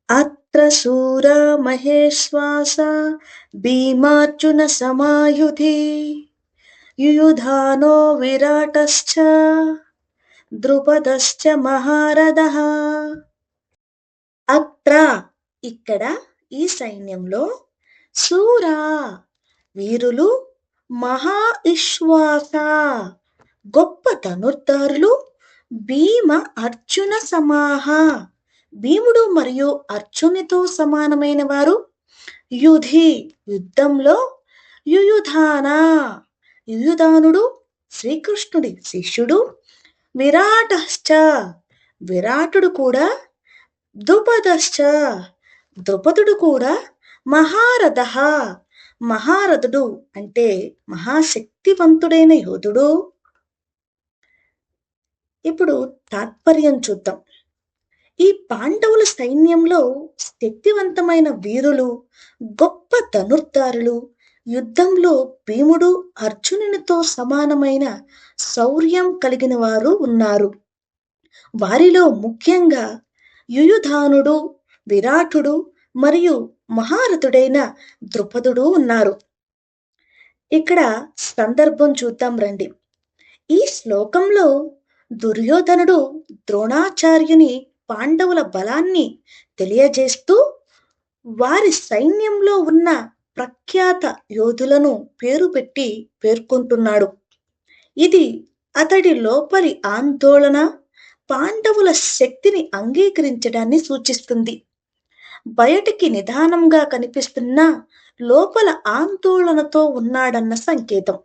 అత్ర శూరా మహేశ్వాస భీమార్జున సమాయుధి యుయుధానో విరాటశ్చ ద్రుపదశ్చ మహారథః. అత్ర ఇక్కడ ఈ సైన్యంలో శూరా వీరులు, మహా ఇశ్వాస గొప్ప ధనుర్ధారులు, భీమ అర్జున సమాహ భీముడు మరియు అర్జునితో సమానమైన వారు, యుధి యుద్ధంలో, యుయుధాన యుయుధానుడు శ్రీకృష్ణుడి శిష్యుడు, విరాటశ్చ విరాటుడు కూడా, ద్రుపదశ్చ ద్రుపదుడు కూడా, మహారథ మహారథుడు అంటే మహాశక్తివంతుడైన యోధుడు. ఇప్పుడు తాత్పర్యం చూద్దాం. ఈ పాండవుల సైన్యంలో శక్తివంతమైన వీరులు, గొప్ప ధనుర్ధారులు, యుద్ధంలో భీముడు అర్జునునితో సమానమైన శౌర్యం కలిగిన వారు ఉన్నారు. వారిలో ముఖ్యంగా యుయుధానుడు, విరాటుడు మరియు మహారథుడైన ద్రుపదుడు ఉన్నారు. ఇక్కడ సందర్భం చూద్దాం రండి. ఈ శ్లోకంలో దుర్యోధనుడు ద్రోణాచార్యుని పాండవుల బలాన్ని తెలియజేస్తూ వారి సైన్యంలో ఉన్న ప్రఖ్యాత యోధులను పేరు పెట్టి పేర్కొంటున్నాడు. ఇది అతడి లోపలి ఆందోళన, పాండవుల శక్తిని అంగీకరించడాన్ని సూచిస్తుంది. బయటికి నిదానంగా కనిపిస్తున్న లోపల ఆందోళనతో ఉన్నాడన్న సంకేతం.